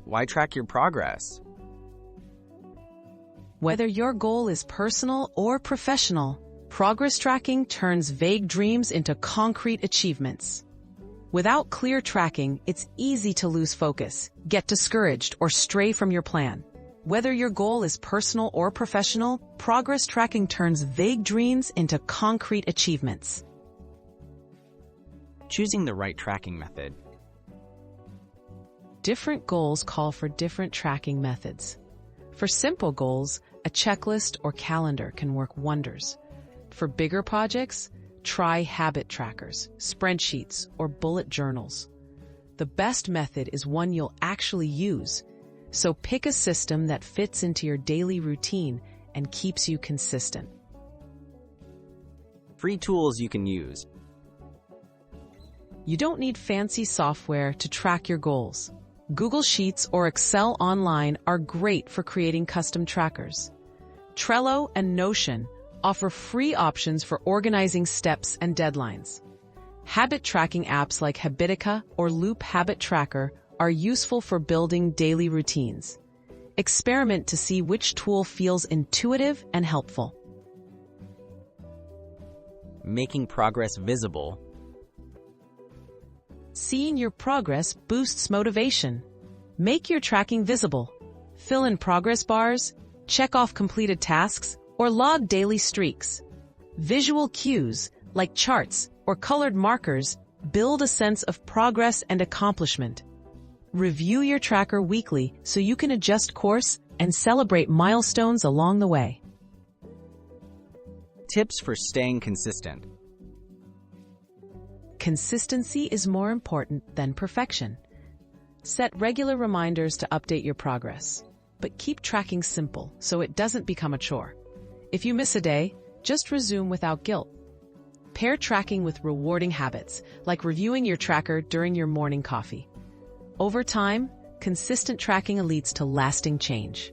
Why track your progress? Whether your goal is personal or professional, progress tracking turns vague dreams into concrete achievements. Without clear tracking, it's easy to lose focus, get discouraged, or stray from your plan. Whether your goal is personal or professional, progress tracking turns vague dreams into concrete achievements. Choosing the right tracking method. Different goals call for different tracking methods. For simple goals, a checklist or calendar can work wonders. For bigger projects, try habit trackers, spreadsheets, or bullet journals. The best method is one you'll actually use, so pick a system that fits into your daily routine and keeps you consistent. Free tools you can use. You don't need fancy software to track your goals. Google Sheets or Excel Online are great for creating custom trackers. Trello and Notion offer free options for organizing steps and deadlines. Habit tracking apps like Habitica or Loop Habit Tracker are useful for building daily routines. Experiment to see which tool feels intuitive and helpful. Making progress visible. Seeing your progress boosts motivation. Make your tracking visible. Fill in progress bars, check off completed tasks, or log daily streaks. Visual cues, like charts or colored markers, build a sense of progress and accomplishment. Review your tracker weekly so you can adjust course and celebrate milestones along the way. Tips for staying consistent. Consistency is more important than perfection. Set regular reminders to update your progress, but keep tracking simple so it doesn't become a chore. If you miss a day, just resume without guilt. Pair tracking with rewarding habits, like reviewing your tracker during your morning coffee. Over time, consistent tracking leads to lasting change.